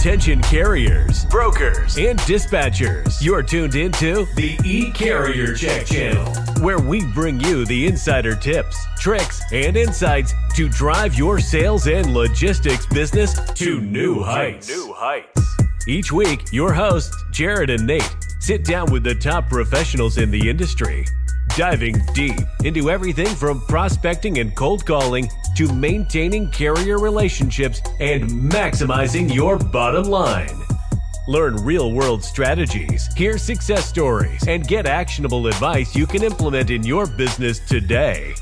Attention carriers, brokers, and dispatchers. You're tuned into the E-Carrier Check channel, where we bring you the insider tips, tricks, and insights to drive your sales and logistics business to new heights. Each week, your hosts, Jared and Nate, sit down with the top professionals in the industry, diving deep into everything from prospecting and cold calling to maintaining carrier relationships and maximizing your bottom line. Learn real-world strategies, hear success stories, and get actionable advice you can implement in your business today.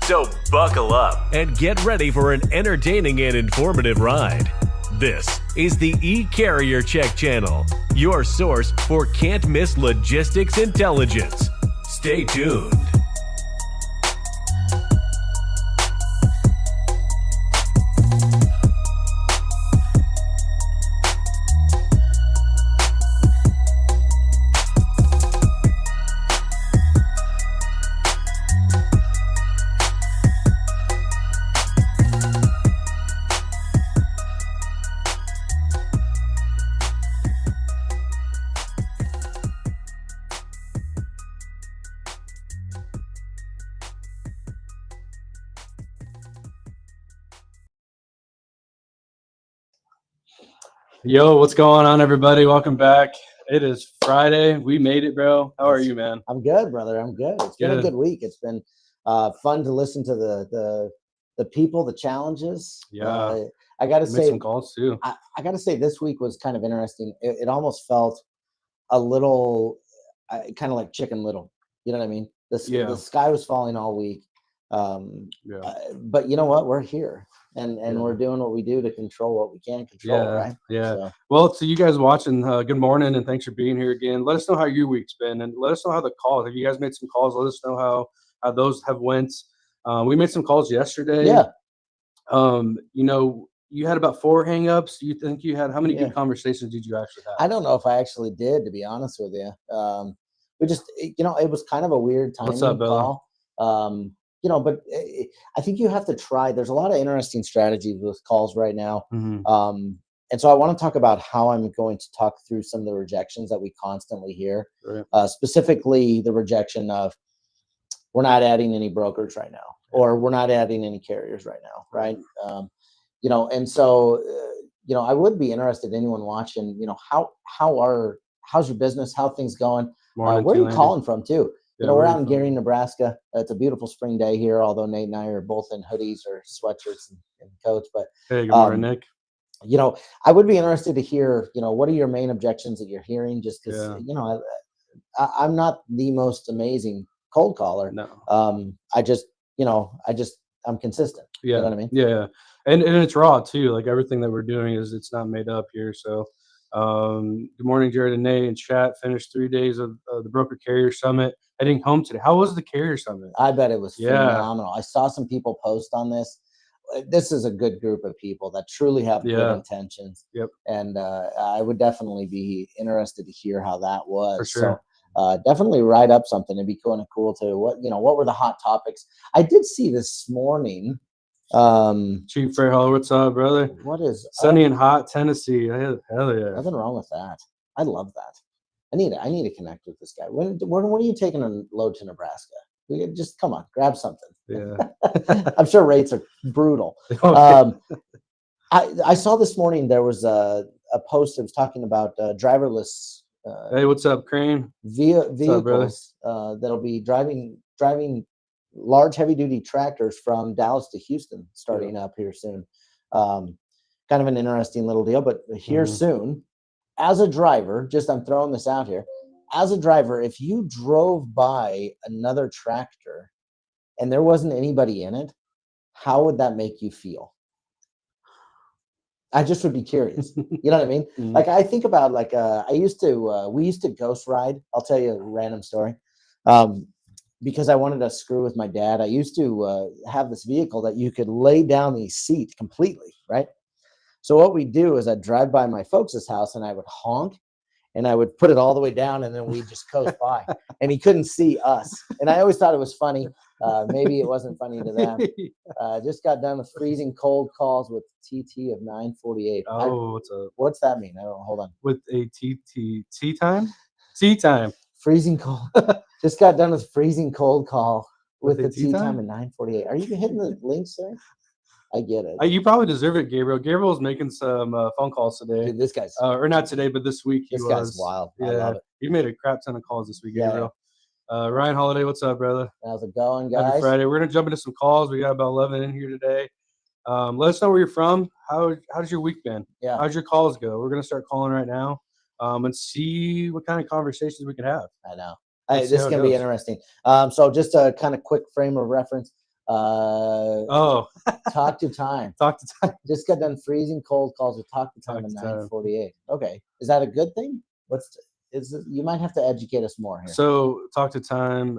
So buckle up and get ready for an entertaining and informative ride. This is the E-Carrier Check channel, your source for can't-miss logistics intelligence. Stay tuned. Yo, what's going on, everybody? Welcome back. It is Friday. We made it, bro. How are you, man? I'm good, brother. I'm good. It's been a good week. It's been fun to listen to the people, the challenges. Yeah. I got to say, some calls too. I got to say, this week was kind of interesting. It almost felt a little kind of like Chicken Little. You know what I mean? The sky was falling all week. But you know what? We're here. And we're doing what we do to control what we can control, right? Yeah. So. Well, to you guys watching, good morning and thanks for being here again. Let us know how your week's been and let us know how the calls. Have you guys made some calls? Let us know how those have went. We made some calls yesterday. Yeah. You know, you had about 4 hangups. Do you think you had how many good conversations did you actually have? I don't know if I actually did, to be honest with you. We just, it was kind of a weird timing. What's up, Bella? Call. But I think you have to try. There's a lot of interesting strategies with calls right now. Mm-hmm. And so I want to talk about how I'm going to talk through some of the rejections that we constantly hear, specifically the rejection of we're not adding any brokers right now, or we're not adding any carriers right now. Right. And so, I would be interested in anyone watching, how's your business? How things going? Where are you calling from too? We're out in Gary, Nebraska. It's a beautiful spring day here, although Nate and I are both in hoodies or sweatshirts and coats. But hey, good morning, Nick. I would be interested to hear, what are your main objections that you're hearing? Just because, I'm not the most amazing cold caller. No. I'm consistent. Yeah. You know what I mean? Yeah. And it's raw too. Like everything that we're doing it's not made up here. So good morning, Jared and Nate and chat. Finished 3 days of the Broker Carrier Summit. Heading home today. How was the Carrier Summit? I bet it was phenomenal. I saw some people post on this. This is a good group of people that truly have good intentions. Yep. And I would definitely be interested to hear how that was. For sure. So definitely write up something. It'd be kind of cool to what were the hot topics? I did see this morning. Chief Freyhall, what's up, brother? What is sunny and hot Tennessee? Hell yeah. Nothing wrong with that. I love that. I need to connect with this guy. When are you taking a load to Nebraska? Just come on, grab something. Yeah. I'm sure rates are brutal. I saw this morning there was a post that was talking about driverless. Hey, what's up, Crane? Vehicles that'll be driving large heavy duty tractors from Dallas to Houston starting up here soon. Kind of an interesting little deal, but here soon. As a driver, I'm throwing this out here. As a driver, if you drove by another tractor and there wasn't anybody in it, how would that make you feel? I just would be curious. You know what I mean? Mm-hmm. Like I think about we used to ghost ride. I'll tell you a random story. Because I wanted to screw with my dad. I used to have this vehicle that you could lay down the seat completely, right? So what we do is I'd drive by my folks' house and I would honk and I would put it all the way down and then we'd just coast by and he couldn't see us. And I always thought it was funny. Maybe it wasn't funny to them. Just got done with freezing cold calls with TT of 9:48. Oh, what's up? What's that mean? I don't. Hold on. With a tea time? Tea time. Freezing cold. Just got done with freezing cold call with the tea tea time time at 9:48. Are you hitting the links there? I get it. You probably deserve it, Gabriel. Gabriel's making some phone calls today. Dude, this guy's or not today, but this week he this was. guy's wild. Yeah, I love it. He made a crap ton of calls this week, Yeah, Gabriel. Ryan Holiday, what's up, brother? How's it going, guys? Happy Friday. We're gonna jump into some calls. We got about 11 in here today. Let us know where you're from. How's your week been? Yeah. How's your calls go? We're gonna start calling right now, and see what kind of conversations we can have. I know. Let's This see is how it gonna be goes. interesting. So just a kind of quick frame of reference. Oh, Talk to time. talk to time. Just got done freezing cold calls with talk to time at 9:48. Okay, is that a good thing? You might have to educate us more here. So talk to time.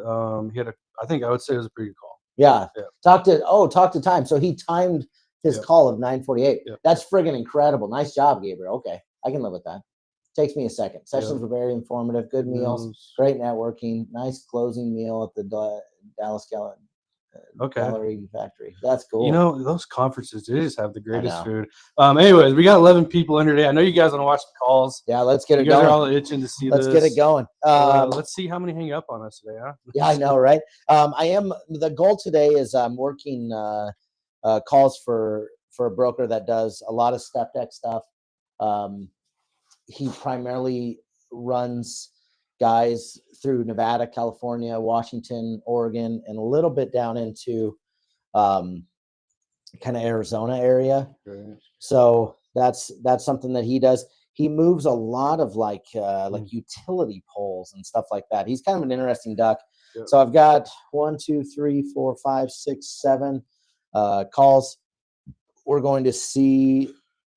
He had I think I would say it was a pretty good call. Yeah. Yeah. Talk to time. So he timed his Yep. call of 9:48. Yep. That's friggin' incredible. Nice job, Gabriel. Okay, I can live with that. Takes me a second. Sessions were very informative. Good meals. Great networking. Nice closing meal at the Dallas Gallery Factory. That's cool. You know, those conferences, they just have the greatest know. food. Anyways, we got 11 people in today. I know you guys want to watch the calls. Yeah, let's get You it guys going. are all itching to see Let's this. get it going. Let's see how many hang up on us today, huh? Yeah, I know, right? The goal today is I'm working calls for a broker that does a lot of step deck stuff. He primarily runs guys through Nevada, California, Washington, Oregon, and a little bit down into kind of Arizona area. Right. So that's something that he does. He moves a lot of like utility poles and stuff like that. He's kind of an interesting duck. Yep. So I've got 1, 2, 3, 4, 5, 6, 7 calls. We're going to see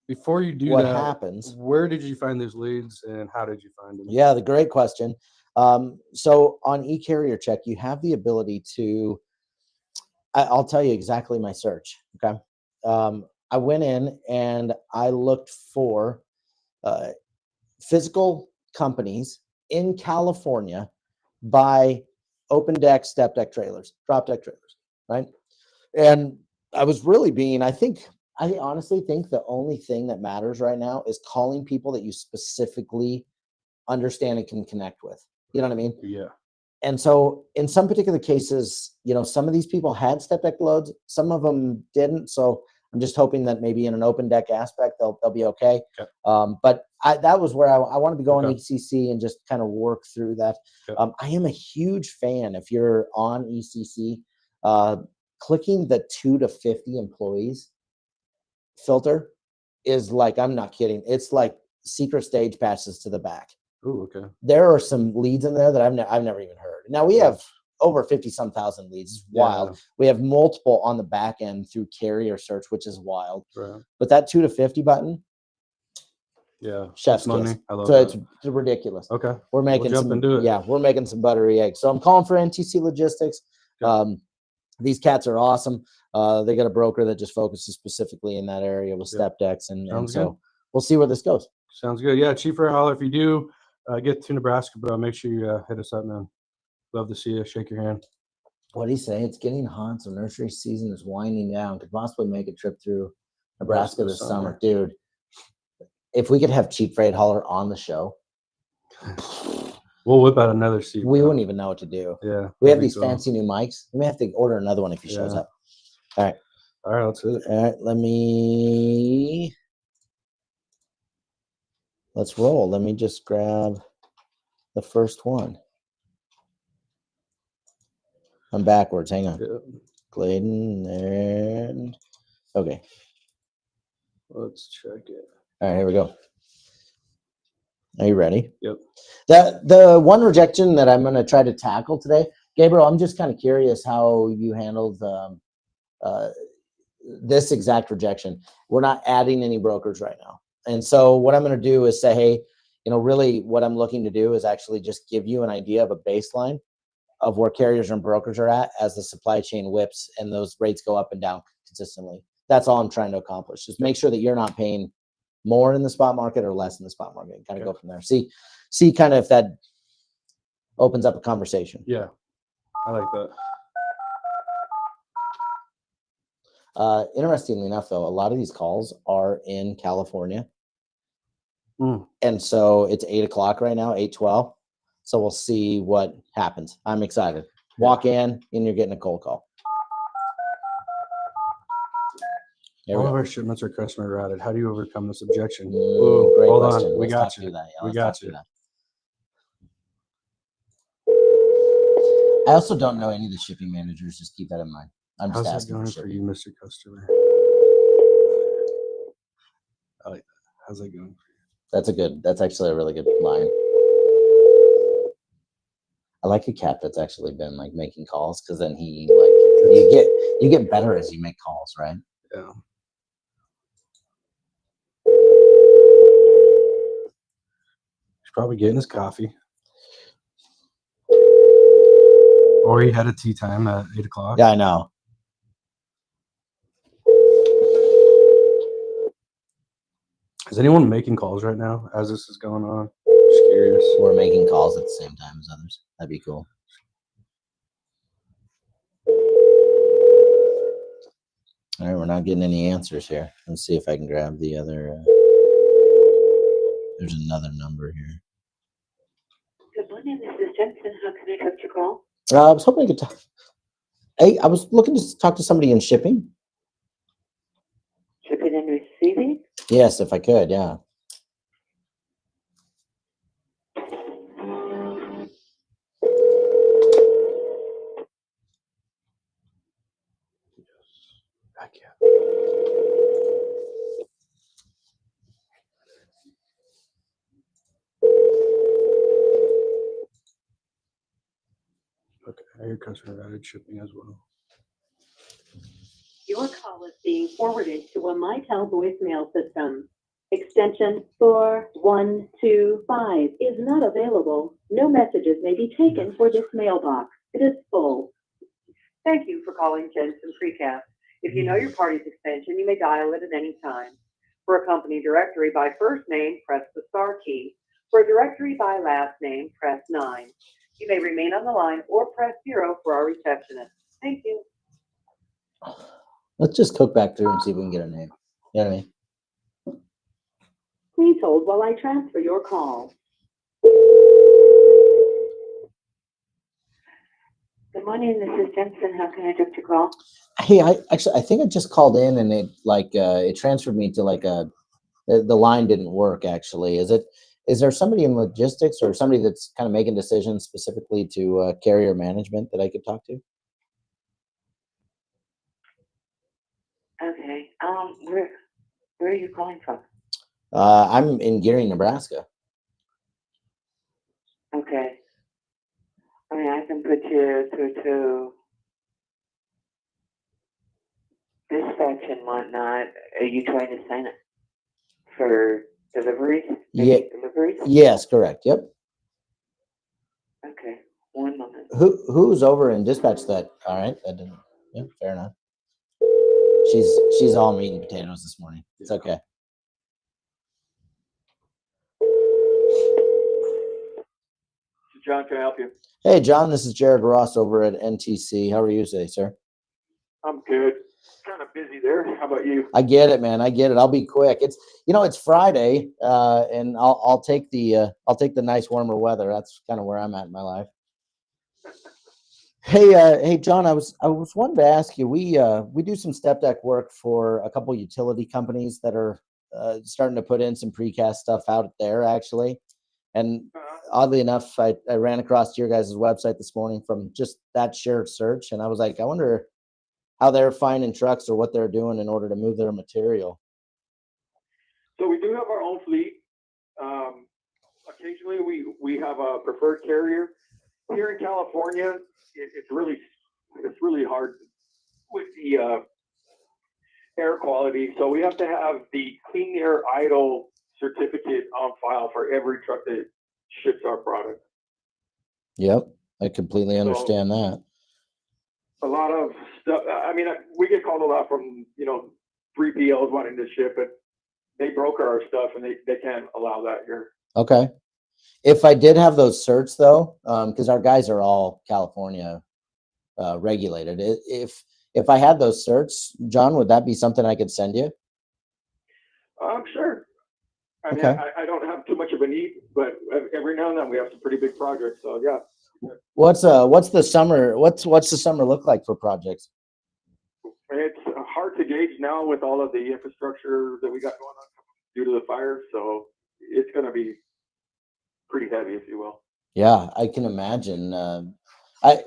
before you do what that, happens. Where did you find these leads and how did you find them? Yeah, the great question. So on eCarrier Check, you have the ability to, I'll tell you exactly my search. Okay. I went in and I looked for physical companies in California buy open deck, step deck trailers, drop deck trailers, right? And I was really I honestly think the only thing that matters right now is calling people that you specifically understand and can connect with. You know what I mean? Yeah. And so in some particular cases, some of these people had step deck loads, some of them didn't. So I'm just hoping that maybe in an open deck aspect, they'll be okay. But that was where I wanted to go on ECC and just kind of work through that. I am a huge fan. If you're on ECC, clicking the 2 to 50 employees filter is like, I'm not kidding. It's like secret stage passes to the back. Oh, okay. There are some leads in there that I've never even heard. Now we have over 50-some thousand leads. It's wild. We have multiple on the back end through carrier search, which is wild. Right. But that 2 to 50 button, chef's money. kiss. I love So that. it's ridiculous. Okay. We're making jump into it. Yeah, we're making some buttery eggs. So I'm calling for NTC Logistics. These cats are awesome. They got a broker that just focuses specifically in that area with step decks, and so we'll see where this goes. Sounds good. Yeah, Chief Ray Holler, if you do get to Nebraska, bro, make sure you hit us up, man. Love to see you. Shake your hand. What do you say? It's getting hot, so nursery season is winding down. Could possibly make a trip through Nebraska this summer. Dude, if we could have Chief Ray Holler on the show, we'll whip out another seat. We wouldn't even know what to do. Yeah. We have these fancy new mics. We may have to order another one if he shows up. All right. All right, let's hit it. All right, let's roll. Let me just grab the first one. I'm backwards. Hang on. Clayton and okay. Let's check it. All right, here we go. Are you ready? Yep. The one rejection that I'm going to try to tackle today, Gabriel, I'm just kind of curious how you handled this exact rejection. We're not adding any brokers right now. And so what I'm going to do is say, hey, really what I'm looking to do is actually just give you an idea of a baseline of where carriers and brokers are at as the supply chain whips and those rates go up and down consistently. That's all I'm trying to accomplish. Just make sure that you're not paying more in the spot market or less in the spot market and kind of go from there. See kind of if that opens up a conversation. Yeah, I like that. Interestingly enough, though, a lot of these calls are in California. Mm. And so it's 8 o'clock right now, 8:12. So we'll see what happens. I'm excited. Walk in and you're getting a cold call. All of our shipments are customer routed. How do you overcome this objection? Great hold question. on. We Let's got talk you. through that. Yeah, We let's got talk through you. that. I also don't know any of the shipping managers. Just keep that in mind. I'm just How's that asking going for for shipping. you, Mr. Customer? I like that. How's that going for you? That's actually a really good line. I like a cat that's actually been like making calls, because then he like you get better as you make calls, right? Yeah. He's probably getting his coffee. Or he had a tea time at 8 o'clock. Yeah, I know. Is anyone making calls right now as this is going on? Just curious. We're making calls at the same time as others. That'd be cool. All right, we're not getting any answers here. Let's see if I can grab the other. There's another number here. Good morning, this is Jensen. How can I direct your call? I was hoping I could talk. Hey, I was looking to talk to somebody in shipping. Shipping and receiving? Yes, if I could, yeah. I can't. Okay, I hear customer routed shipping as well. Your call is being forwarded to a MyTel voicemail system. Extension 4125 is not available. No messages may be taken for this mailbox. It is full. Thank you for calling Jensen Precast. If you know your party's extension, you may dial it at any time. For a company directory by first name, press the star key. For a directory by last name, press 9. You may remain on the line or press 0 for our receptionist. Thank you. Let's just cook back through and see if we can get a name. You know what I mean? Please hold while I transfer your call. Good morning, this is Jensen. How can I direct your call? Hey, I think I just called in and it transferred me to the line didn't work actually. Is there somebody in logistics or somebody that's kind of making decisions specifically to carrier management that I could talk to? Okay. Where are you calling from? I'm in Geary, Nebraska. Okay. I mean, I can put you through to dispatch and whatnot. Are you trying to sign up for deliveries? Yeah. Deliveries? Yes, correct. Yep. Okay. One moment. Who's over in dispatch that? All right. That didn't. Yeah, fair enough. She's all meat and potatoes this morning. It's okay. John, can I help you? Hey, John, this is Jared Ross over at NTC. How are you today, sir? I'm good. Kind of busy there. How about you? I get it, man. I get it. I'll be quick. It's Friday, and I'll take the nice warmer weather. That's kind of where I'm at in my life. Hey, John, I was wanting to ask you. We do some step deck work for a couple utility companies that are starting to put in some precast stuff out there, actually. And oddly enough, I ran across your guys' website this morning from just that shared search, and I was like, I wonder how they're finding trucks or what they're doing in order to move their material. So we do have our own fleet. Occasionally, we have a preferred carrier. Here in California, it's really hard with the air quality. So we have to have the clean air idle certificate on file for every truck that ships our product. Yep, I completely understand that. A lot of stuff. I mean, we get called a lot from 3PLs wanting to ship it. They broker our stuff, and they can't allow that here. Okay. If I did have those certs though, because our guys are all California regulated, If I had those certs, John, would that be something I could send you? Sure. I mean, Okay. I don't have too much of a need, but every now and then we have some pretty big projects. So yeah, What's the summer look like for projects? it's hard to gauge now with all of the infrastructure that we got going on due to the fire. So it's going to be pretty heavy, if you will. Yeah, I can imagine.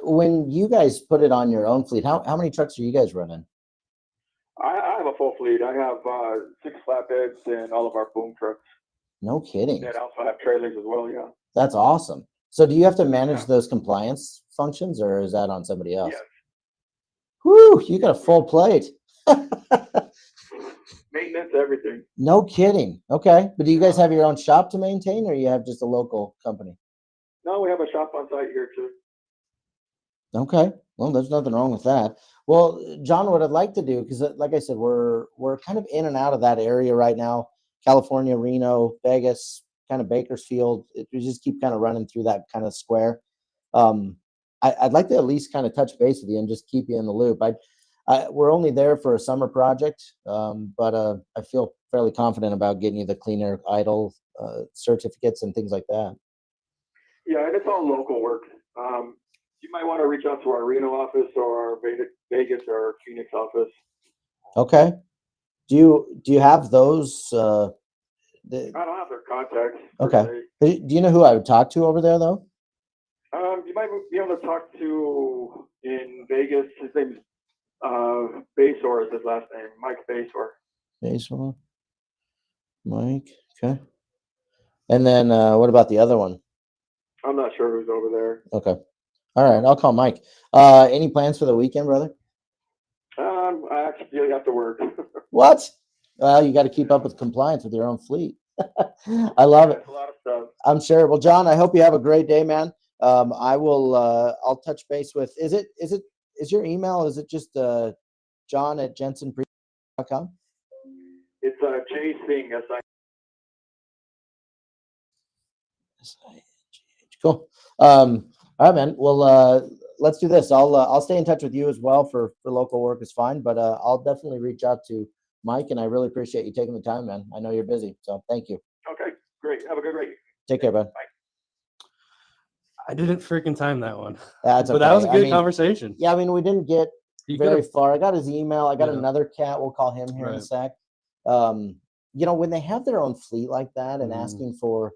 When you guys put it on your own fleet, how many trucks are you guys running? I have a full fleet. I have 6 flatbeds and all of our boom trucks. No kidding. And I also have trailers as well. Yeah. That's awesome. So do you have to manage those compliance functions, or is that on somebody else? Yes. Whew, you got a full plate. Maintenance, everything. No kidding. Okay. But do you guys have your own shop to maintain, or you have just a local company? No, we have a shop on site here too. Okay. Well, there's nothing wrong with that. Well, John, what I'd like to do, because like I said, we're kind of in and out of that area right now. California, Reno, Vegas, kind of Bakersfield. We just keep kind of running through that kind of square. I'd like to at least kind of touch base with you and just keep you in the loop. We're only there for a summer project, but I feel fairly confident about getting you the clean air idle certificates and things like that. Yeah, and it's all local work. You might want to reach out to our Reno office or our Vegas or Phoenix office. Okay. Do you have those? I don't have their contacts. Okay. Do you know who I would talk to over there, though? You might be able to talk to in Vegas. His name's Basor is his last name, Mike Basor. Basor. Mike. Okay. And then what about the other one? I'm not sure who's over there. Okay. All right. I'll call Mike. Any plans for the weekend, brother? I actually have to work. What? Well, you got to keep up with compliance with your own fleet. I love it. That's a lot of stuff. I'm sure. Well, John, I hope you have a great day, man. I will. I'll touch base with. Is your email? Is it just John@jensenpre.com? It's Jay Singh, Cool. All right, man. Well, let's do this. I'll stay in touch with you as well for local work is fine, but I'll definitely reach out to Mike, and I really appreciate you taking the time, man. I know you're busy, so thank you. Okay, great. Have a good week. Take care, bud. Bye. I didn't freaking time that one. That's okay. But that was a good I mean, conversation. Yeah, I mean, we didn't get You very could've- far. I got his email. I got Yeah. another cat. We'll call him here in a Right. sec. When they have their own fleet like that and asking for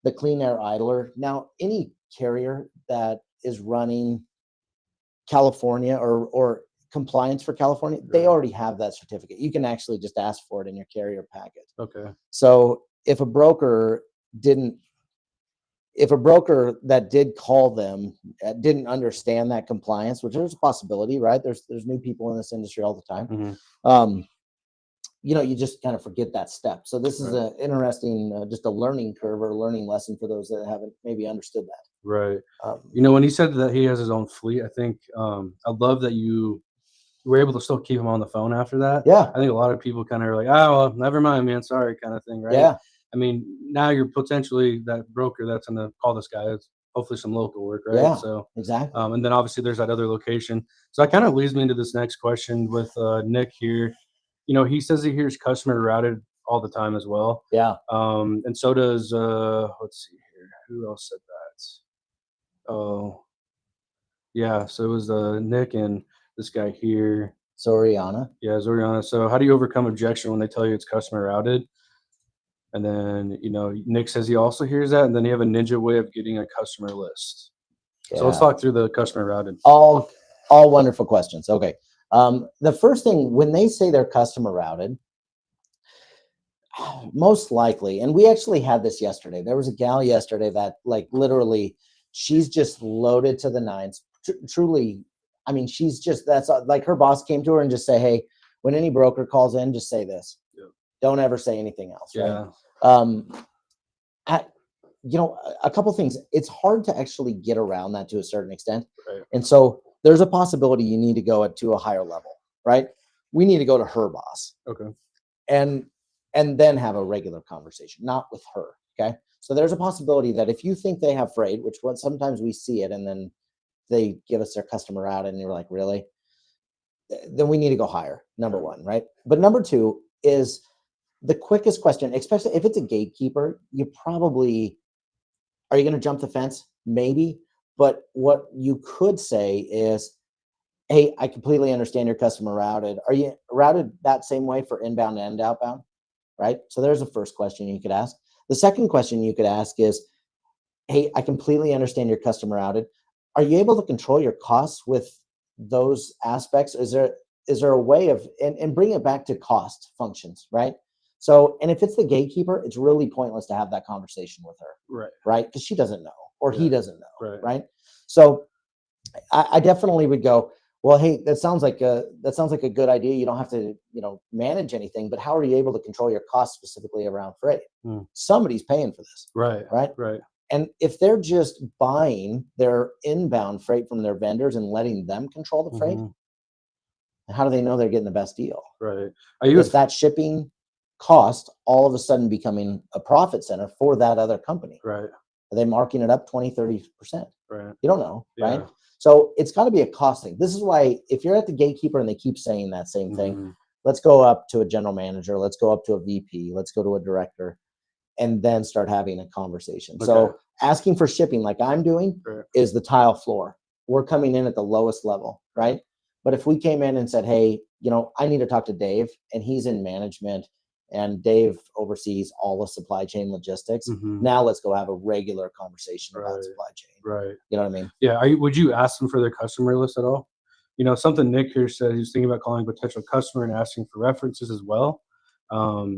the clean air idler, now any carrier that is running California or compliance for California, they already have that certificate. You can actually just ask for it in your carrier packet. Okay. So if a broker that did call them didn't understand that compliance, which there's a possibility, right? There's new people in this industry all the time. You just kind of forget that step. So this is an interesting, just a learning curve or a learning lesson for those that haven't maybe understood that. Right. When he said that he has his own fleet, I think I love that you were able to still keep him on the phone after that. Yeah. I think a lot of people kind of are like, oh, well, never mind, man. Sorry, kind of thing, right? Yeah. I mean, now you're potentially that broker that's going to call this guy. It's hopefully some local work, right? Yeah, So exactly. and then obviously there's that other location. So that kind of leads me into this next question with Nick here. He says he hears customer routed all the time as well. Yeah. And so does let's see here. Who else said that? Oh, yeah. So it was Nick and this guy here. Zoriana. Yeah, Zoriana. So how do you overcome objection when they tell you it's customer routed? And then, Nick says he also hears that, and then you have a ninja way of getting a customer list. Yeah. So let's talk through the customer routed. All wonderful questions. Okay. The first thing, when they say they're customer routed, most likely, and we actually had this yesterday. There was a gal yesterday that literally, she's just loaded to the nines. Truly, I mean, that's like her boss came to her and just say, hey, when any broker calls in, just say this. Yeah. Don't ever say anything else. Yeah. Right? A couple things. It's hard to actually get around that to a certain extent. Right. And so there's a possibility you need to go to a higher level, right? We need to go to her boss. Okay. And then have a regular conversation, not with her. Okay. So there's a possibility that if you think they have freight, sometimes we see it, and then they give us their customer out and you're like, really? then we need to go higher, number one, right? But number two is the quickest question, especially if it's a gatekeeper, you probably, are you going to jump the fence? Maybe. But what you could say is, hey, I completely understand your customer routed. Are you routed that same way for inbound and outbound? Right? So there's the first question you could ask. The second question you could ask is, hey, I completely understand your customer routed. Are you able to control your costs with those aspects? Is there a way of, and bring it back to cost functions, right? So, and if it's the gatekeeper, it's really pointless to have that conversation with her, right? Because she doesn't know, or he doesn't know, right? So I definitely would go, well, hey, that sounds like a good idea. You don't have to, manage anything, but how are you able to control your costs specifically around freight? Somebody's paying for this, right? And if they're just buying their inbound freight from their vendors and letting them control the freight, how do they know they're getting the best deal? Right. Is that shipping cost all of a sudden becoming a profit center for that other company? Right. Are they marking it up 20, 30%? Right. You don't know, right? So it's got to be a cost thing. This is why if you're at the gatekeeper and they keep saying that same thing, let's go up to a general manager, let's go up to a VP, let's go to a director, and then start having a conversation. Okay. So asking for shipping like I'm doing is the tile floor. We're coming in at the lowest level, right? But if we came in and said, hey, I need to talk to Dave, and he's in management, and Dave oversees all the supply chain logistics. Now let's go have a regular conversation about supply chain. Right. You know what I mean? Yeah. Would you ask them for their customer list at all? Something Nick here said, he's thinking about calling a potential customer and asking for references as well. But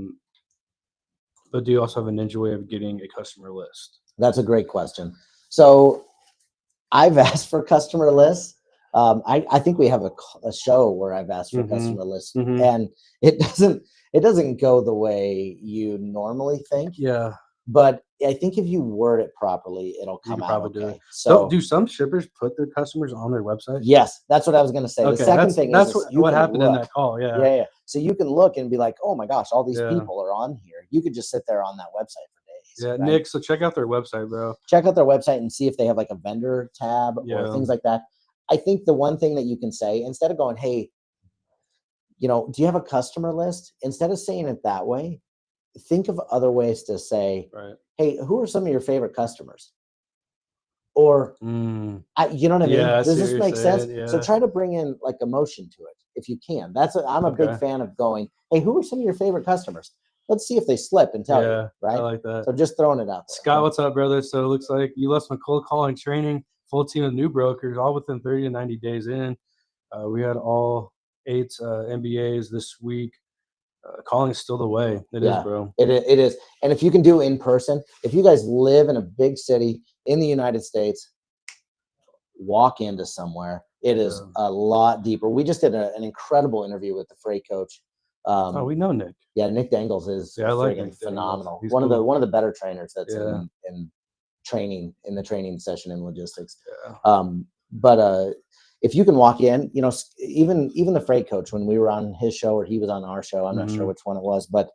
do you also have a ninja way of getting a customer list? That's a great question. So I've asked for customer lists. I think we have a show where I've asked for customer lists, and it doesn't go the way you normally think. Yeah. But I think if you word it properly, it'll come out okay. Do it. So do some shippers put their customers on their website? Yes, that's what I was going to say. Okay, the second thing that's is what happened in that call. Yeah. So you can look and be like, oh my gosh, all these people are on here. You could just sit there on that website for days. Yeah, right? Nick, so check out their website, bro. Check out their website and see if they have like a vendor tab or things like that. I think the one thing that you can say, instead of going, hey, do you have a customer list? Instead of saying it that way, think of other ways to say, hey, who are some of your favorite customers? Or, you know what I mean? Does this make sense? Yeah. So try to bring in like emotion to it if you can. I'm a big fan of going, hey, who are some of your favorite customers? Let's see if they slip and tell you, right? I like that. So just throwing it out there. Scott, what's up, brother? So it looks like you left some cold calling training, full team of new brokers, all within 30 to 90 days in. We had all 8 MBAs this week. Calling is still the way. It is, bro. It is. And if you can do in person, if you guys live in a big city in the United States, walk into somewhere. It is a lot deeper. We just did an incredible interview with the freight coach. We know Nick. Yeah, Nick Dangles is phenomenal. One of the better trainers that's in training, in the training session in logistics. But if you can walk in, even the freight coach, when we were on his show or he was on our show, I'm not sure which one it was, but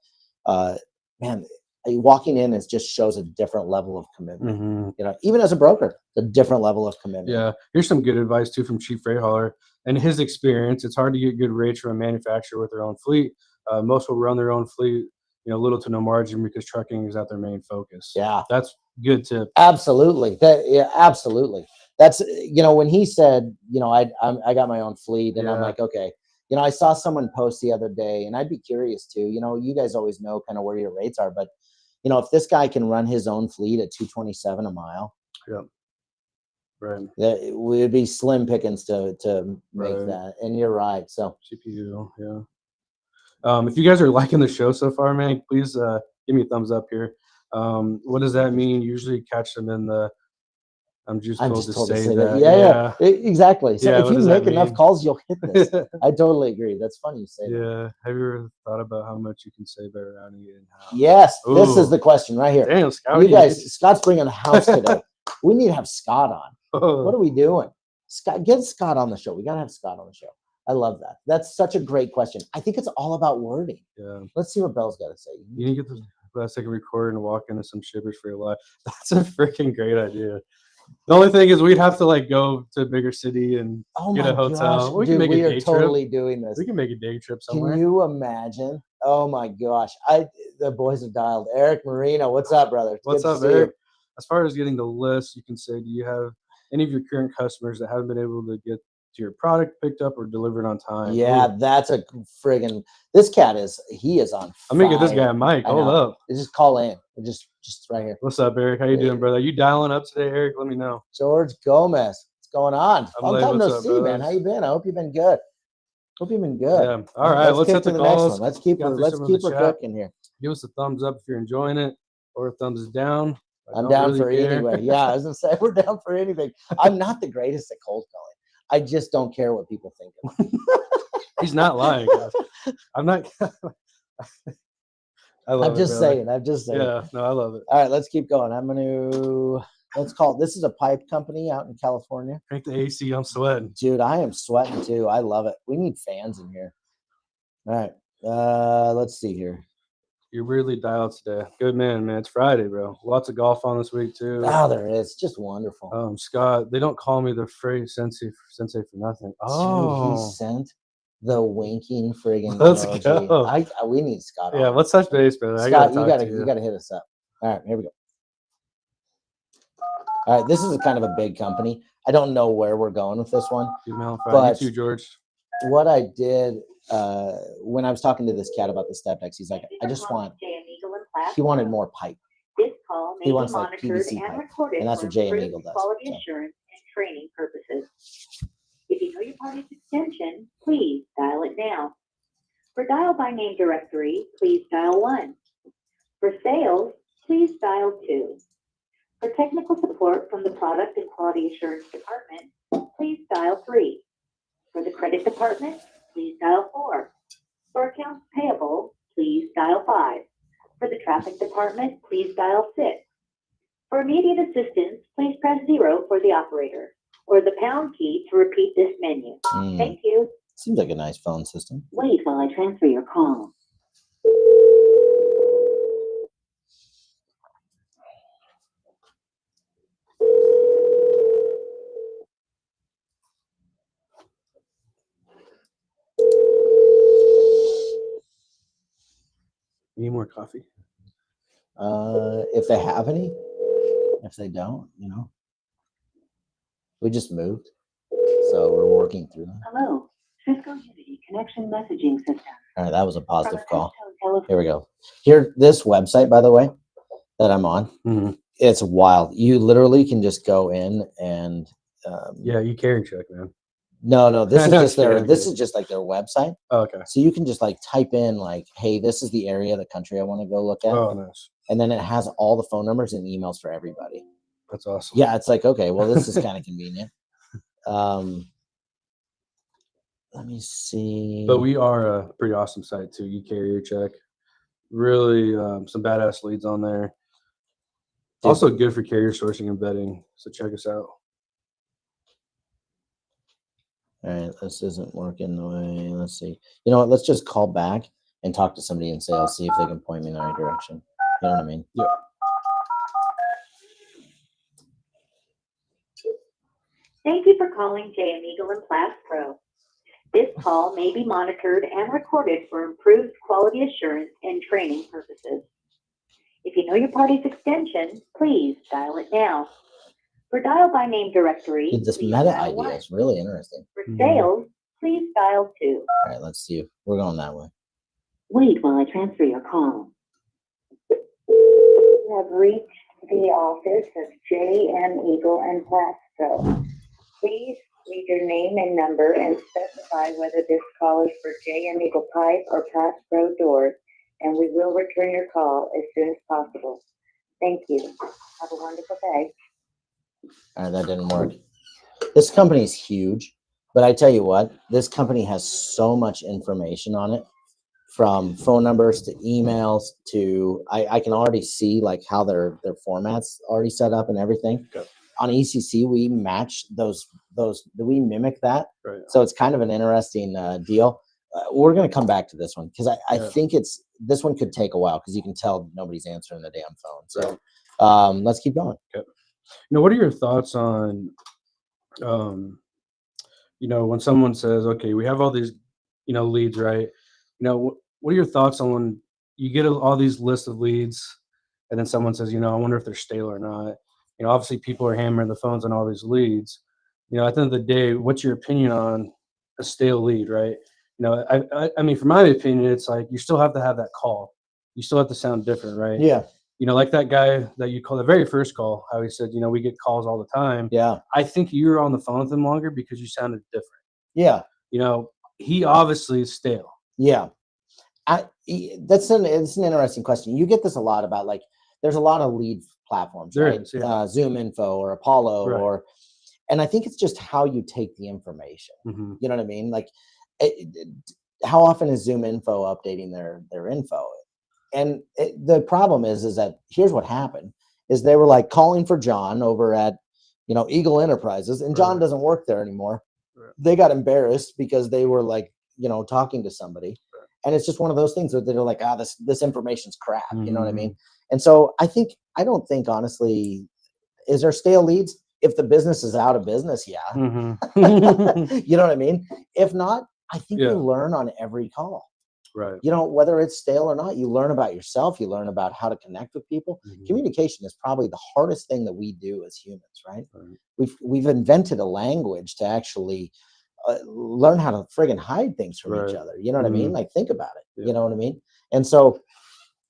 man, walking in just shows a different level of commitment. Even as a broker, a different level of commitment. Yeah, here's some good advice too from Chief Freight Hauler and his experience. It's hard to get good rates from a manufacturer with their own fleet. Most will run their own fleet, little to no margin because trucking is not their main focus. Yeah, that's good tip. Absolutely. Absolutely. That's when he said, I got my own fleet, and I'm like, okay. I saw someone post the other day, and I'd be curious too. You guys always know kind of where your rates are, but if this guy can run his own fleet at $227 a mile, it would be slim pickings to make that. And you're right. So CPU, if you guys are liking the show so far, man, please give me a thumbs up here. What does that mean? Usually catch them in the I'm just told to say that. Yeah, exactly. So if you make enough mean? Calls, you'll hit this. I totally agree. That's funny you say that. Yeah. Have you ever thought about how much you can save by routing it in-house? Yes. Ooh. This is the question right here. Damn, Scott. You guys, Scott's bringing the house today. We need to have Scott on. What are we doing? Scott, get Scott on the show. We got to have Scott on the show. I love that. That's such a great question. I think it's all about wording. Yeah. Let's see what Bell's got to say. You need to get the last second record and walk into some shippers for your life. That's a freaking great idea. The only thing is we'd have to like go to a bigger city and Oh get my a hotel. gosh, We can dude, make we a are day totally trip. doing this. We can make a day trip somewhere. Can you imagine? Oh my gosh. The boys have dialed. Eric Marino, what's up, brother? It's What's good to up, see you. Eric? As far as getting the list, you can say, do you have any of your current customers that haven't been able to get to your product picked up or delivered on time? Yeah, Ooh. that's a friggin' this cat he is on I'm gonna get this guy fire. a mic. I Hold know. up. Just call in. Just right here. What's up, Eric? How you doing, brother? You dialing up today, Eric? Let me know. George Gomez. What's going on? I'm Long like, time no what's up, see, man. brothers? How you been? I hope you've been good. Hope you've been good. Yeah. All right. Let's Let's get hit to the the next calls. one. Let's keep Got her through some of the chat. cooking here. Give us a thumbs up if you're enjoying it, or a thumbs down. I I'm don't down really for care. anyway. Yeah, I was gonna say we're down for anything. I'm not the greatest at cold calling. I just don't care what people think of me. He's not lying, guys. I'm not. I love I'm it, just brother. saying. I'm just saying. Yeah, no, I love it. All right, let's keep going. Let's call it. This is a pipe company out in California. Crank the AC. I'm sweating. Dude, I am sweating too. I love it. We need fans in here. All right. Let's see here. You're weirdly dialed today. Good man. It's Friday, bro. Lots of golf on this week too. Oh, there is. Just wonderful. Scott, they don't call me the phrase sensei for nothing. Dude, he sent the winking friggin' Let's emoji. go. We need Scott on. Yeah, let's touch base, brother. Scott, you gotta hit us up. All right, here we go. All right, this is kind of a big company. I don't know where we're going with this one. But you too, George. What I did when I was talking to this cat about the step decks, he's like, he wanted more pipe. This call may He be wants, like, monitored PVC and pipe, recorded and that's for what J.M. improved Eagle does, quality so. assurance and training purposes. If you know your party's extension, please dial it now. For dial by name directory, please dial 1. For sales, please dial 2. For technical support from the Product and Quality Assurance Department, please dial 3. For the Credit Department, please dial 4. For accounts payable, please dial 5. For the Traffic Department, please dial 6. For immediate assistance, please press 0 for the operator, or the pound key to repeat this menu. Thank you. Seems like a nice phone system. Wait while I transfer your call. Need more coffee? If they have any, if they don't, we just moved, so we're working through them. Hello, Cisco Unity Connection Messaging System. All right, that was a positive call. Telephone. Here we go. This website, by the way, that I'm on, it's wild. You literally can just go in and you carry check, man. No, this is just Sure, this is just like their website. Oh, okay. So you can just like type in like, hey, this is the area of the country I want to go look at. Oh, nice. And then it has all the phone numbers and emails for everybody. That's awesome. Yeah, it's like, okay, well, this is kind of convenient. Let me see. But we are a pretty awesome site too. You carrier check. Really some badass leads on there. Dude. Also good for carrier sourcing and vetting. So check us out. All right, this isn't working the way. Let's see. You know what? Let's just call back and talk to somebody in sales, see if they can point me in the right direction. You know what I mean? Yeah. Thank you for calling JM Eagle and Class Pro. This call may be monitored and recorded for improved quality assurance and training purposes. If you know your party's extension, please dial it now. For dial by name directory, Dude, this please meta dial idea 1. is really interesting. For sales, please dial 2. All right, let's see. We're going that way. Wait while I transfer your call. You have reached the office of JM Eagle and Class Pro. Please leave your name and number and specify whether this call is for JM Eagle Pipe or Class Pro doors, and we will return your call as soon as possible. Thank you. Have a wonderful day. All right, that didn't work. This company is huge, but I tell you what, this company has so much information on it, from phone numbers to emails to I can already see like how their formats already set up and everything. Okay. On ECC, we match those we mimic that. Right. So it's kind of an interesting deal. We're going to come back to this one because I think this one could take a while because you can tell nobody's answering the damn phone. So let's keep going. Okay. What are your thoughts on, when someone says, okay, we have all these, leads, right? What are your thoughts on when you get all these lists of leads and then someone says, I wonder if they're stale or not? Obviously people are hammering the phones on all these leads. At the end of the day, what's your opinion on a stale lead, right? I mean, from my opinion, it's like you still have to have that call. You still have to sound different, right? Yeah. Like that guy that you called the very first call, how he said, we get calls all the time. Yeah. I think you were on the phone with him longer because you sounded different. Yeah. He obviously is stale. Yeah. It's an interesting question. You get this a lot about, like, there's a lot of lead platforms, There right? is, yeah. Zoom Info or Apollo, Right. and I think it's just how you take the information. Mm-hmm. You know what I mean? Like, how often is Zoom Info updating their info? And the problem is that here's what happened: is they were like calling for John over at, Eagle Enterprises, and John Right. doesn't work there anymore. Right. They got embarrassed because they were like, talking to somebody. And it's just one of those things that they're like, this information's crap. You know what I mean? And so I don't think, honestly, is there stale leads? If the business is out of business, yeah. Mm-hmm. You know what I mean? If not, I think Yeah. you learn on every call. Right. Whether it's stale or not, you learn about yourself. You learn about how to connect with people. Mm-hmm. Communication is probably the hardest thing that we do as humans, right? Right. We've invented a language to actually learn how to friggin' hide things from each other. You know what I mean? Like, think about it. Yeah. You know what I mean? And so,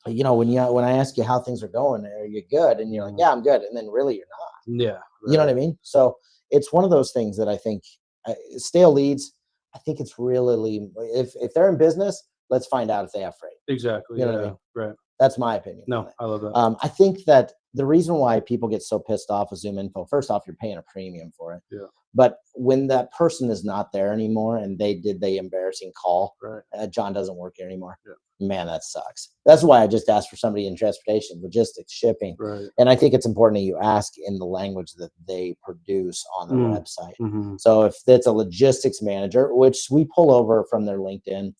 when I ask you how things are going, are you good? And you're like, yeah, I'm good. And then really you're not. Yeah. Right. You know what I mean? So it's one of those things that I think stale leads, I think it's really, if they're in business, let's find out if they have freight. Exactly. You know what I mean? Right. That's my opinion. No, I love that. I think that the reason why people get so pissed off with Zoom Info, first off, you're paying a premium for it. Yeah. But when that person is not there anymore and they did the embarrassing call, right. John doesn't work here anymore. Yeah. Man, that sucks. That's why I just asked for somebody in transportation, logistics, shipping. Right. And I think it's important that you ask in the language that they produce on their website. Mm-hmm. So if it's a logistics manager, which we pull over from their LinkedIn,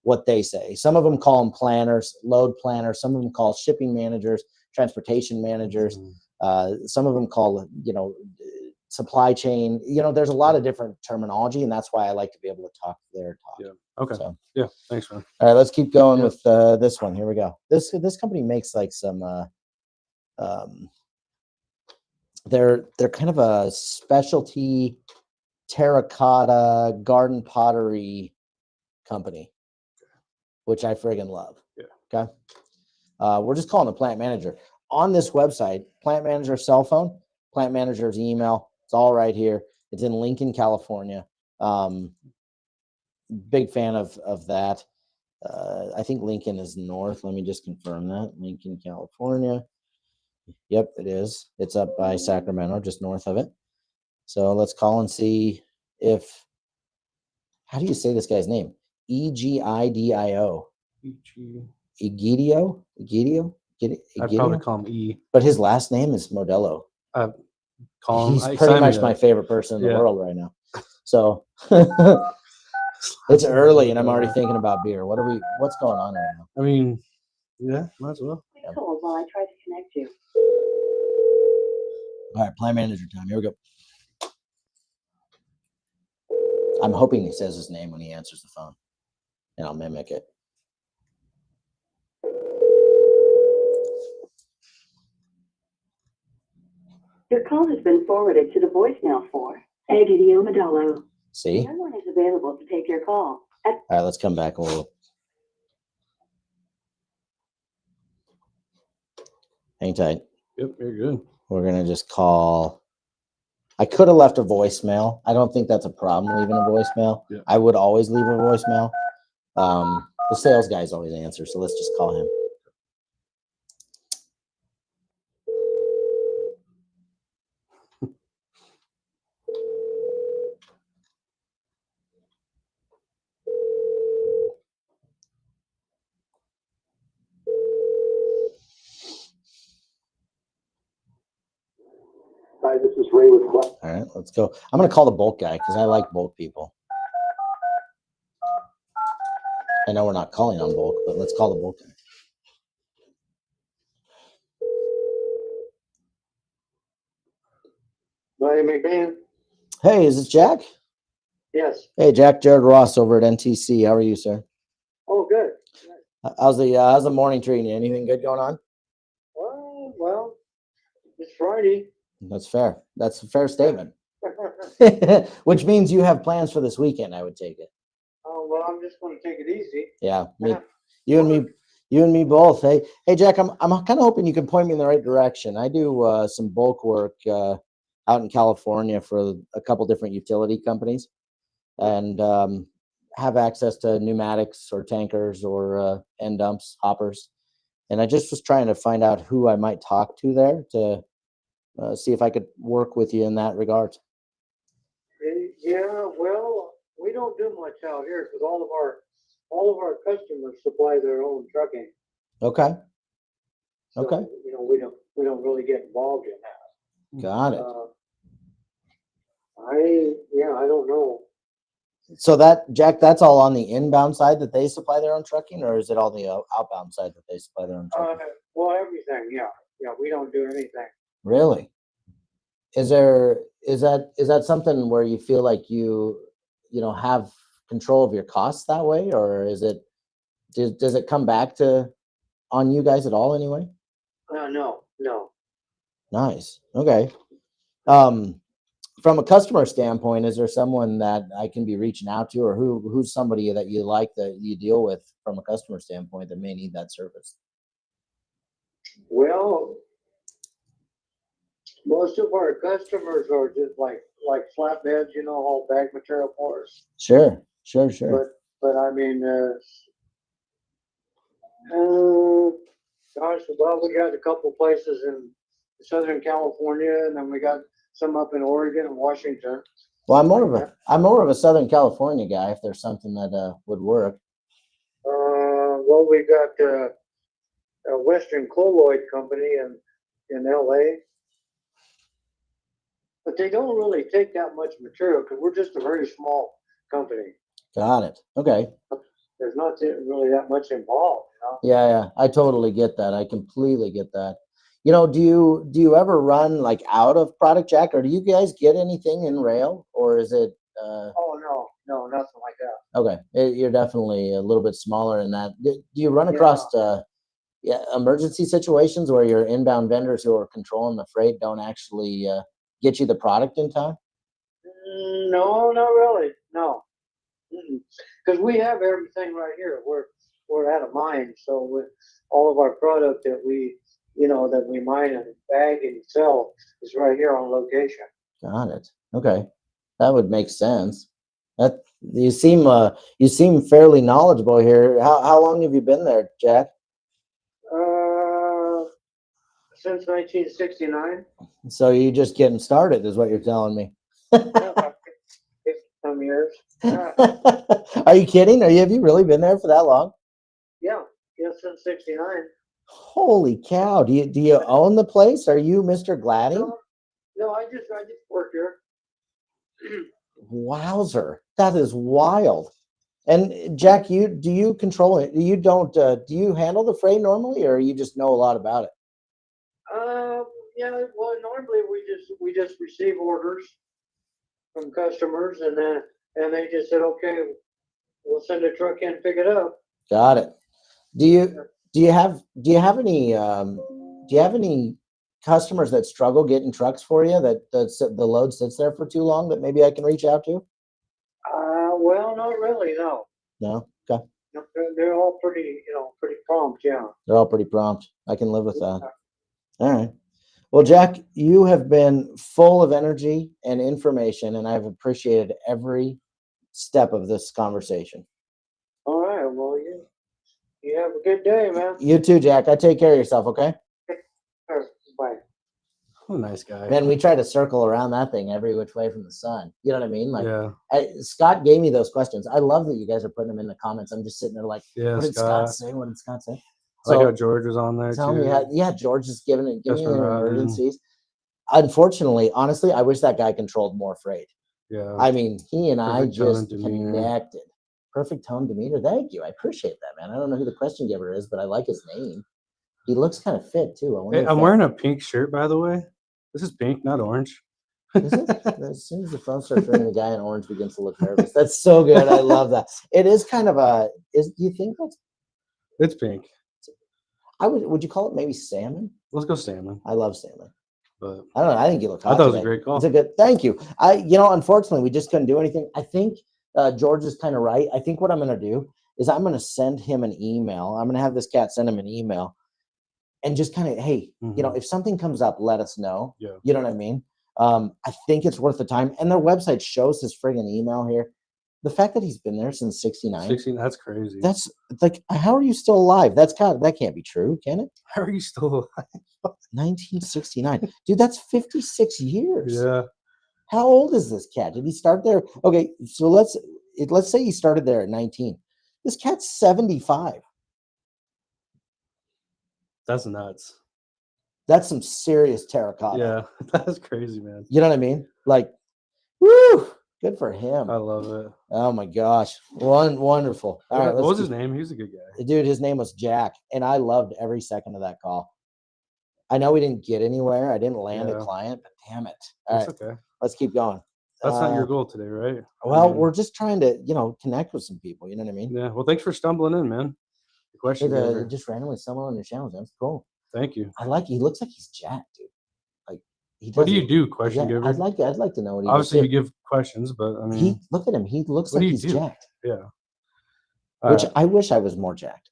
what they say. Some of them call them planners, load planners. Some of them call shipping managers, transportation managers. Mm-hmm. Some of them call, supply chain. There's a lot of different terminology, and that's why I like to be able to talk their talk. Yeah. Okay. So, yeah. Thanks, man. All right, let's keep going with this one. Here we go. This company makes like some. They're kind of a specialty terracotta garden pottery company, which I friggin' love. Yeah. Okay. We're just calling the plant manager on this website. Plant manager cell phone, plant manager's email. It's all right here. It's in Lincoln, California. Big fan of that. I think Lincoln is north. Let me just confirm that. Lincoln, California. Yep, it is. It's up by Sacramento, just north of it. So let's call and see if. How do you say this guy's name? Egidio. Egidio? I'd probably call him E. But his last name is Modelo. He's pretty much my favorite person in the world right now. So it's early and I'm already thinking about beer. What's going on right now? I mean, yeah, might as well. Hold while I try to connect you. All right, plant manager time. Here we go. I'm hoping he says his name when he answers the phone, and I'll mimic it. Your call has been forwarded to the voicemail for Egidio Modelo. See? No one is available to take your call. All right, let's come back a little. Hang tight. Yep, you're good. We're going to just call. I could have left a voicemail. I don't think that's a problem, leaving a voicemail. Yeah. I would always leave a voicemail. The sales guys always answer, so let's just call him. Hi, this is Ray with All right, let's go. I'm going to call the bulk guy because I like bulk people. I know we're not calling on bulk, but let's call the bulk guy. Brian McMahon? Hey, is this Jack? Yes. Hey, Jack, Jared Ross over at NTC. How are you, sir? Oh, good. How's the morning treating you? Anything good going on? Well, it's Friday. That's fair. That's a fair statement. Which means you have plans for this weekend, I would take it. Oh, well, I'm just going to take it easy. Yeah, you and me both. Hey, Jack, I'm kind of hoping you can point me in the right direction. I do some bulk work out in California for a couple different utility companies, and have access to pneumatics or tankers or end dumps, hoppers. And I just was trying to find out who I might talk to there to see if I could work with you in that regard. Yeah, well, we don't do much out here because all of our customers supply their own trucking. Okay. So, Okay. we don't really get involved in that. Got it. I don't know. So that, Jack, that's all on the inbound side that they supply their own trucking, or is it all the outbound side that they supply their own trucking? Well, everything, yeah. We don't do anything. Really? Is that something where you feel like you have control of your costs that way, or does it come back on you guys at all anyway? No. Nice. Okay. From a customer standpoint, is there someone that I can be reaching out to, or who's somebody that you like that you deal with from a customer standpoint that may need that service? Well, most of our customers are just like flatbeds, all bag material for us. Sure. But I mean, gosh, well, we got a couple places in Southern California, and then we got some up in Oregon and Washington. Well, I'm more of a Southern California guy. If there's something that would work. Well, we got a Western Colloid company in LA, but they don't really take that much material because we're just a very small company. Got it. Okay. There's not really that much involved, Yeah. I totally get that. I completely get that. Do you ever run like out of product, Jack, or do you guys get anything in rail, or is it? Oh no, nothing like that. Okay, you're definitely a little bit smaller in that. Do you run across emergency situations where your inbound vendors who are controlling the freight don't actually get you the product in time? No, not really. No, because we have everything right here. We're at a mine, so with all of our product that we mine and bag and sell is right here on location. Got it. Okay, that would make sense. That you seem fairly knowledgeable here. How long have you been there, Jack? Since 1969. So you're just getting started, is what you're telling me. Some years. Are you kidding? Have you really been there for that long? Yeah, since 69. Holy cow! Do you own the place? Are you Mr. Gladdy? No, I just work here. Wowzer, that is wild. And Jack, do you control it? You don't? Do you handle the freight normally, or you just know a lot about it? Yeah. Well, normally we just receive orders from customers, and they just said, okay, we'll send a truck in, pick it up. Got it. Do you have any customers that struggle getting trucks for you that the load sits there for too long that maybe I can reach out to? Well, not really, no. No. Okay. They're all pretty prompt, yeah. They're all pretty prompt. I can live with that. All right. Well, Jack, you have been full of energy and information, and I've appreciated every step of this conversation. All right. Well, you have a good day, man. You too, Jack. I take care of yourself, okay? Sure. Bye. Oh, nice guy. Man, we try to circle around that thing every which way from the sun. You know what I mean? Like, yeah. Scott gave me those questions. I love that you guys are putting them in the comments. I'm just sitting there like, Yeah, what did Scott say? What did Scott say? I like how George was on there tell too. me George is giving me Ryan. emergencies. Unfortunately, honestly, I wish that guy controlled more freight. Yeah. I mean, he and I Perfect tone just and demeanor. connected. Perfect tone, demeanor. Thank you. I appreciate that, man. I don't know who the question giver is, but I like his name. He looks kind of fit too. Hey, I'm wearing a pink shirt, by the way. This is pink, not orange. Is it? As soon as the phone starts ringing, the guy in orange begins to look nervous. That's so good. I love that. It is kind of a. Do you think that's? It's pink. Would you call it maybe salmon? Let's go salmon. I love salmon. But I don't know. I think you look hot I thought it was a today. great call. It's a good. Thank you. Unfortunately, we just couldn't do anything. I think George is kind of right. I think what I'm going to do is I'm going to send him an email. I'm going to have this cat send him an email, and just kind of, hey, if something comes up, let us know. Yeah. You know what I mean? I think it's worth the time. And their website shows his friggin' email here. The fact that he's been there since 69. 16, that's crazy. That's like, how are you still alive? That can't be true, can it? How are you still alive? 1969. Dude, that's 56 years. Yeah. How old is this cat? Did he start there? Okay, so let's say he started there at 19. This cat's 75. That's nuts. That's some serious terracotta. Yeah, that's crazy, man. You know what I mean? Like, woo! Good for him. I love it. Oh my gosh. Wonderful. All right. What was his name? He was a good guy. Dude, his name was Jack. And I loved every second of that call. I know we didn't get anywhere. I didn't land a client, but damn it. All right. Okay. Let's keep going. That's not your goal today, right? Well, we're just trying to, connect with some people. You know what I mean? Yeah. Well, thanks for stumbling in, man. The question. Just randomly someone on your channel. That's cool. Thank you. He looks like he's jacked, dude. Like what do you do, question giver? I'd like to know what he Obviously does. you give questions, but I mean look at him. He looks like he's jacked. Yeah. Which I wish I was more jacked.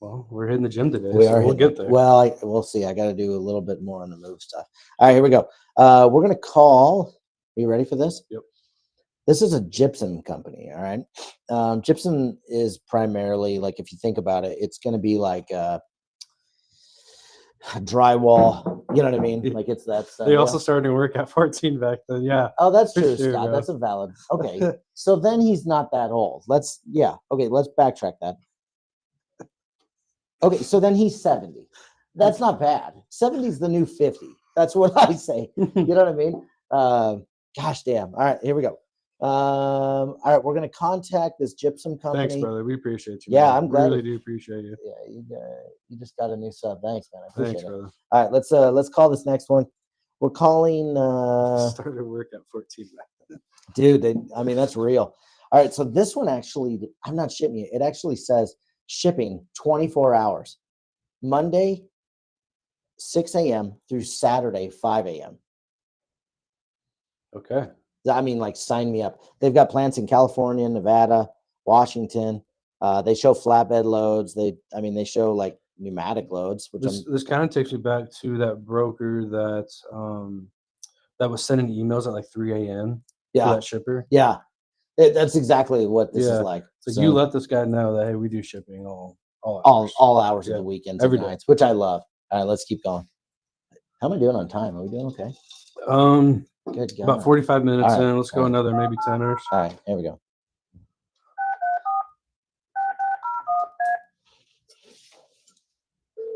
Well, we're hitting the gym today. We'll get there. Well, we'll see. I got to do a little bit more on the move stuff. All right, here we go. We're going to call. Are you ready for this? Yep. This is a gypsum company. All right. Gypsum is primarily, like, if you think about it, it's going to be like drywall. You know what I mean? Like, it's that stuff. They also started to work at 14 back then. Yeah. Oh, that's true, sure, Scott. bro. That's a valid. Okay. So then he's not that old. Okay, let's backtrack that. Okay, so then he's 70. That's not bad. 70 is the new 50. That's what I say. You know what I mean? Gosh damn. All right, here we go. All right, we're going to contact this gypsum company. Thanks, brother. We appreciate you. Yeah, man. I'm glad. Really do appreciate you. Yeah, you just got a new sub. Thanks, man. I appreciate it. Brother. All right, let's call this next one. We're calling. Started work at 14 back then. Dude, that's real. All right, so this one actually, I'm not shipping it. It actually says shipping 24 hours, Monday 6 a.m. through Saturday 5 a.m. Okay. Like, sign me up. They've got plants in California, Nevada, Washington. They show flatbed loads. They show like pneumatic loads. Which this kind of takes me back to that broker that was sending emails at like 3 a.m. Yeah. To that shipper. Yeah. That's exactly what this is like. So you let this guy know that, hey, we do shipping all hours of the weekends every and day, nights, which I love. All right, let's keep going. How am I doing on time? Are we doing okay? Good God. About 45 minutes right. in. Let's go another maybe 10 hours. All right, here we go.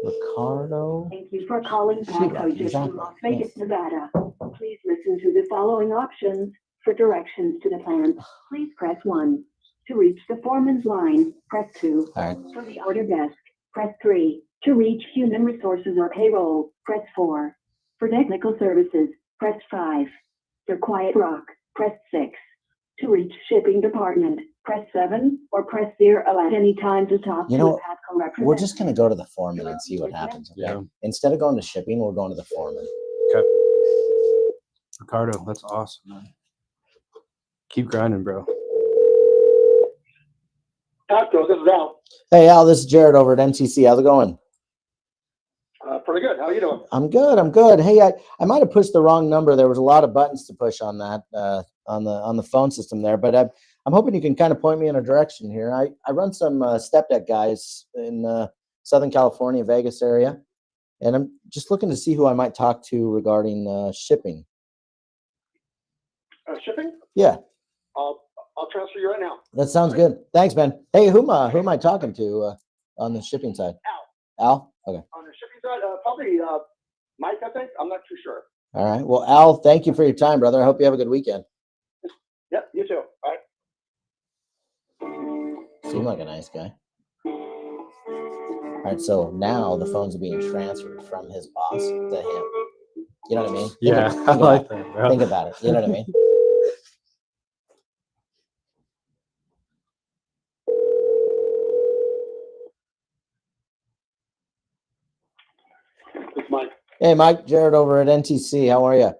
Ricardo. Thank you for calling Pottery Gypsum, Las Vegas, Nevada. Please listen to the following options. For directions to the plant, please press 1. To reach the foreman's line, press 2. All right. For the order desk, press 3. To reach human resources or payroll, press 4. For technical services, press 5. For Quiet Rock, press 6. To reach shipping department, press 7 or press 0 at any time to talk to a Patco representative. We're just going to go to the foreman and see what happens. Okay? Yeah. Instead of going to shipping, we're going to the foreman. Okay. Ricardo, that's awesome, man. Keep grinding, bro. Patco, this is Al. Hey, Al, this is Jared over at MTC. How's it going? Pretty good. How are you doing? I'm good. Hey, I might have pushed the wrong number. There was a lot of buttons to push on that on the phone system there, but I'm hoping you can kind of point me in a direction here. I run some step deck guys in Southern California, Vegas area, and I'm just looking to see who I might talk to regarding shipping. Shipping? Yeah. I'll transfer you right now. That sounds good. Thanks, man. Hey, who am I talking to on the shipping side? Al? Okay. On the shipping side, probably Mike, I think. I'm not too sure. All right. Well, Al, thank you for your time, brother. I hope you have a good weekend. Yep, you too. All right. Seemed like a nice guy. All right, so now the phones are being transferred from his boss to him. You know what I mean? Yeah, I like that, bro. Think about it. You know what I mean? It's Mike. Hey, Mike, Jared over at NTC. How are you?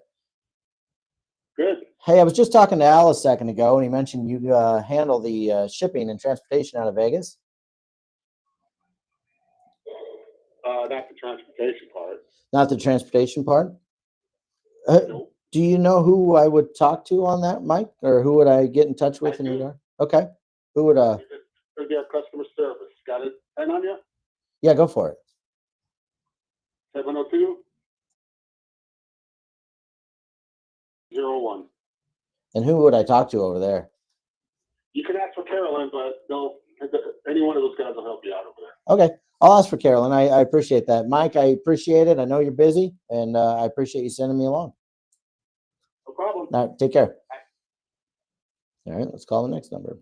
Good. Hey, I was just talking to Al a second ago, and he mentioned you handle the shipping and transportation out of Vegas. Not the transportation part. Not the transportation part. Nope. Do you know who I would talk to on that, Mike, or who would I get in touch with I in do. regard? Okay, who would? It'll be our customer service. Got it? Pen on you? Yeah, go for it. 702-01. And who would I talk to over there? You can ask for Carolyn, but any one of those guys will help you out over there. Okay, I'll ask for Carolyn. I appreciate that, Mike. I appreciate it. I know you're busy, and I appreciate you sending me along. No problem. All right, take care. All right, let's call the next number.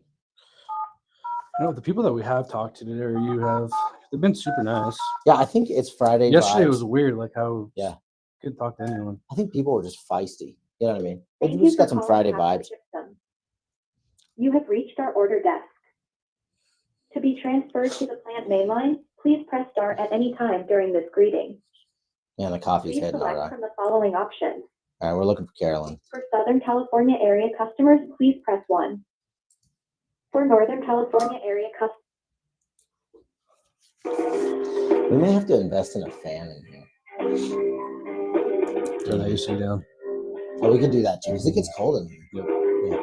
You know, the people that we have talked to today, or you have, they've been super nice. Yeah, I think it's Friday. Yesterday vibes. was weird, like how Yeah. couldn't talk to anyone. I think people were just feisty. You know what I mean? Thank We you just for got some calling Friday Pottery vibes. Gypsum. You have reached our order desk. To be transferred to the plant mainline, please press star at any time during this greeting. Man, the coffee's Please hitting all select right. from the following options. All right, we're looking for Carolyn. For Southern California area customers, please press 1. For Northern California area customers, We may have to invest in a fan in here. Turn the AC down. Oh, we could do that too, because it gets cold in here. Yep. Yeah.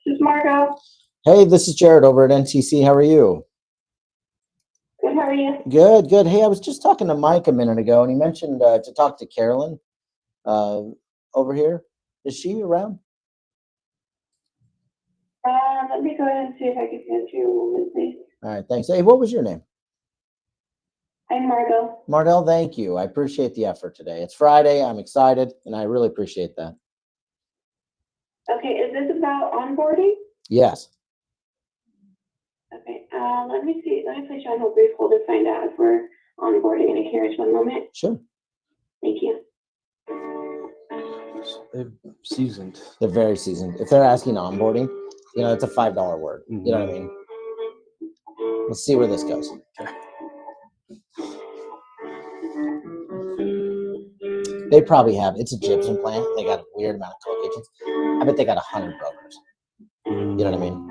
this is Margo. Hey, this is Jared over at NTC. How are you? Good, how are you? Good, good. Hey, I was just talking to Mike a minute ago, and he mentioned to talk to Carolyn over here. Is she around? Let me go ahead and see if I can get you a moment, please. All right, thanks. Hey, what was your name? I'm Margo. Mardell, thank you. I appreciate the effort today. It's Friday. I'm excited, and I really appreciate that. Okay, is this about onboarding? Yes. Okay, let me see. Let me place you on hold brief hold to find out if we're onboarding any carriers. 1 moment. Sure. Thank you. They've seasoned. They're very seasoned. If they're asking onboarding, you know, it's a $5 word. Mm-hmm. You know what I mean? Let's see where this goes. They probably have. It's a gypsum plant. They got a weird amount of co-locations. I bet they got 100 brokers. You know what I mean?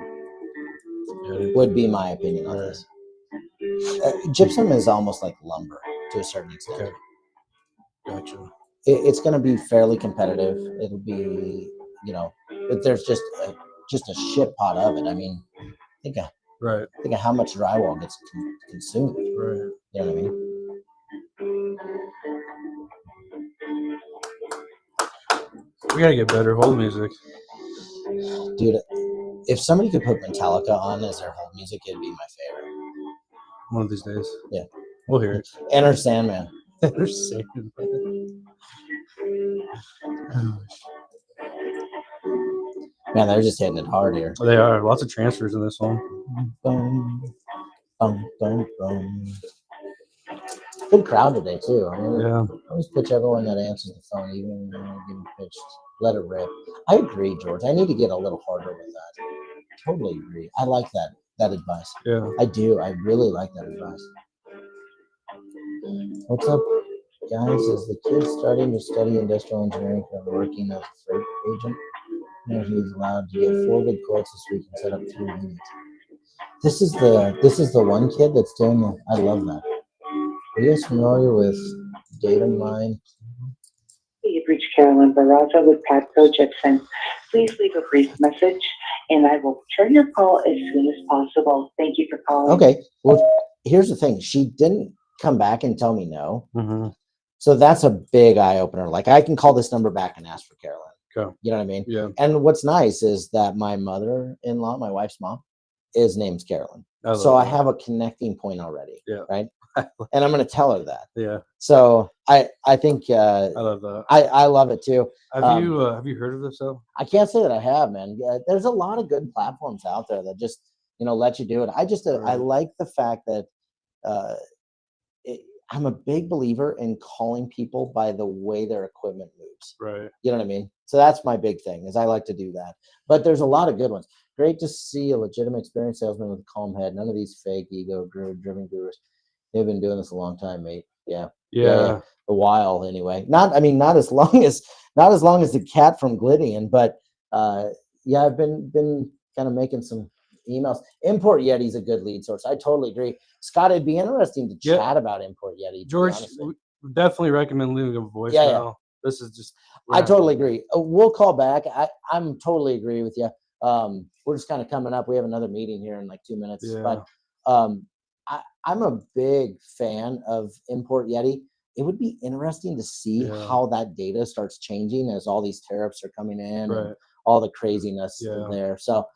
Would be my opinion on this. Gypsum is almost like lumber to a certain extent. Okay. Gotcha. It's going to be fairly competitive. It'll be, you know, but there's just a shit pot of it. I mean, think of how much drywall gets consumed. Right. You know what I mean? We gotta get better hold music. Dude, if somebody could put Metallica on as their hold music, it'd be my favorite. One of these days. Yeah. We'll hear it. Enter Sandman. They're saying, Man, they're just hitting it hard here. they are. Lots of transfers in this one. Boom, boom, boom, boom. Good crowd today, too. I mean, Yeah. always pitch everyone that answers the phone, even when you're getting pitched. Let it rip. I agree, George. I need to get a little harder with that. Totally agree. I like that advice. Yeah. I do. I really like that advice. What's up, guys? Is the kid starting to study industrial engineering for working as a freight agent? You know, he's allowed to get 4 good quotes this week and set up 3 units. This is the one kid that's doing the. I love that. Are you guys familiar with data mine? You've reached Carolyn Barraza with Pottery Gypsum. Please leave a brief message, and I will return your call as soon as possible. Thank you for calling. Okay. Well, here's the thing. She didn't come back and tell me no. Mm-hmm. So that's a big eye opener. Like, I can call this number back and ask for Carolyn. Okay. You know what I mean? Yeah. And what's nice is that my mother-in-law, my wife's mom, is named Carolyn. So I have a connecting point already. Yeah. Right. And I'm going to tell her that. Yeah. So I think I love that. I love it too. Have you heard of this though? I can't say that I have, man. There's a lot of good platforms out there that just let you do it. I just, I Right. like the fact that I'm a big believer in calling people by the way their equipment moves. Right. You know what I mean? So that's my big thing is I like to do that. But there's a lot of good ones. Great to see a legitimate experienced salesman with a calm head. None of these fake ego driven gurus. They've been doing this a long time, mate. Yeah. Yeah. A while anyway. Not as long as the cat from Glydian, but yeah, I've been kind of making some emails. Import Yeti's a good lead source. I totally agree. Scott, it'd be interesting to Yeah. chat about Import Yeti. George, we definitely recommend leaving a voicemail. Yeah. This is just. I totally agree. We'll call back. I'm totally agree with you. We're just kind of coming up. We have another meeting here in like 2 minutes. Yeah. But I'm a big fan of Import Yeti. It would be interesting to see how that data starts changing as all these tariffs are coming in and all the craziness there. So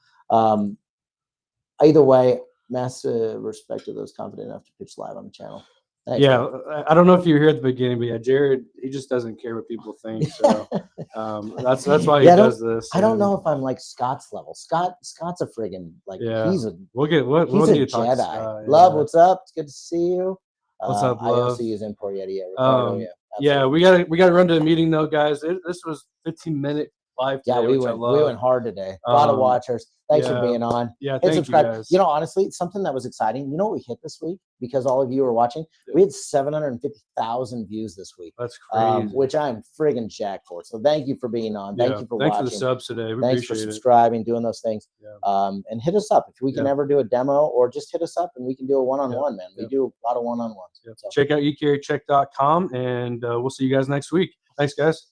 either way, massive respect to those confident enough to pitch live on the channel. Thanks, yeah, man. I don't know if you were here at the beginning, but yeah, Jared, he just doesn't care what people think. So that's why he does this. I don't know if I'm like Scott's level. Scott's a friggin' like he's a we'll need to talk to Jedi. Love, what's up? It's good to see you. What's up, I Love? also use Import Yeti. Ricardo, yeah, we gotta run to a meeting though, guys. This was 15-minute live today, we went hard today. A lot of watchers. Thanks for being on. Yeah, hit subscribe. You guys. Honestly, something that was exciting. You know what we hit this week because all of you are watching? We had 750,000 views this week. That's crazy. Which I'm friggin' jacked for. So thank you for being on. Thank you for watching. Thanks for the subs today. We Thanks for appreciate subscribing, doing those things. Yeah. And hit us up if we can ever do a demo or just hit us up and we can do a one-on-one, man. We do a lot of one-on-ones. Check out ecarrycheck.com and we'll see you guys next week. Thanks, guys.